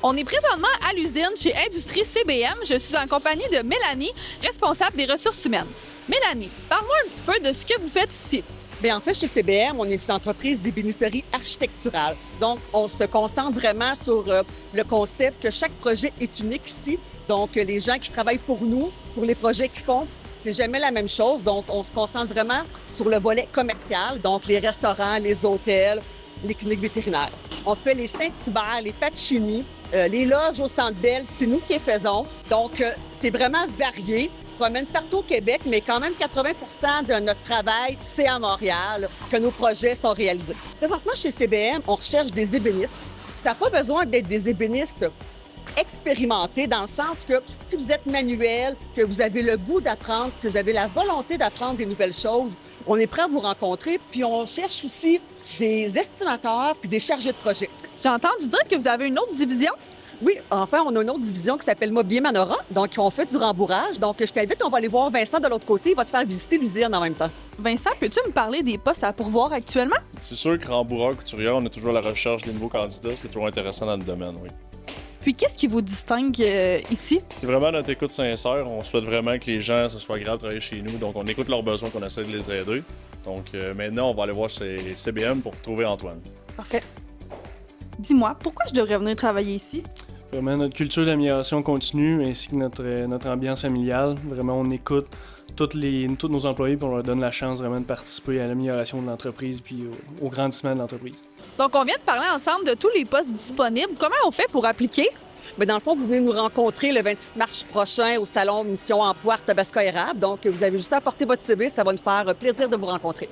On est présentement à l'usine chez Industrie CBM. Je suis en compagnie de Mélanie, responsable des ressources humaines. Mélanie, parle-moi un petit peu de ce que vous faites ici. Bien, en fait, chez CBM, on est une entreprise d'ébénisterie architecturale. Donc, on se concentre vraiment sur le concept que chaque projet est unique ici. Donc, les gens qui travaillent pour nous, pour les projets qu'ils font, c'est jamais la même chose. Donc, on se concentre vraiment sur le volet commercial, donc les restaurants, les hôtels, les cliniques vétérinaires. On fait les Saint-Hubert, les Pacini, les loges au Centre Bell, c'est nous qui les faisons. Donc, c'est vraiment varié. On se promène partout au Québec, mais quand même 80% de notre travail, c'est à Montréal que nos projets sont réalisés. Présentement, chez CBM, on recherche des ébénistes. Ça n'a pas besoin d'être des ébénistes expérimentés dans le sens que si vous êtes manuel, que vous avez le goût d'apprendre, que vous avez la volonté d'apprendre des nouvelles choses, on est prêt à vous rencontrer. Puis on cherche aussi des estimateurs puis des chargés de projet. J'ai entendu dire que vous avez une autre division. Oui, enfin, on a une autre division qui s'appelle Mobilier Manora. Donc, on fait du rembourrage. Donc, je t'invite, on va aller voir Vincent de l'autre côté. Il va te faire visiter l'usine en même temps. Vincent, peux-tu me parler des postes à pourvoir actuellement? C'est sûr que rembourreur, couturière, on est toujours à la recherche des nouveaux candidats. C'est toujours intéressant dans le domaine, oui. Puis, qu'est-ce qui vous distingue ici? C'est vraiment notre écoute sincère. On souhaite vraiment que les gens, ce soit grave de travailler chez nous. Donc, on écoute leurs besoins, qu'on essaie de les aider. Donc, maintenant, on va aller voir chez CBM pour trouver Antoine. Parfait. Dis-moi, pourquoi je devrais venir travailler ici? Vraiment, notre culture d'amélioration continue ainsi que notre ambiance familiale. Vraiment, on écoute tous nos employés et on leur donne la chance vraiment de participer à l'amélioration de l'entreprise puis au grandissement de l'entreprise. Donc, on vient de parler ensemble de tous les postes disponibles. Comment on fait pour appliquer? Mais dans le fond, vous venez nous rencontrer le 26 mars prochain au Salon Mission Emploi Tabasco Érable. Donc, vous avez juste à apporter votre CV. Ça va nous faire plaisir de vous rencontrer.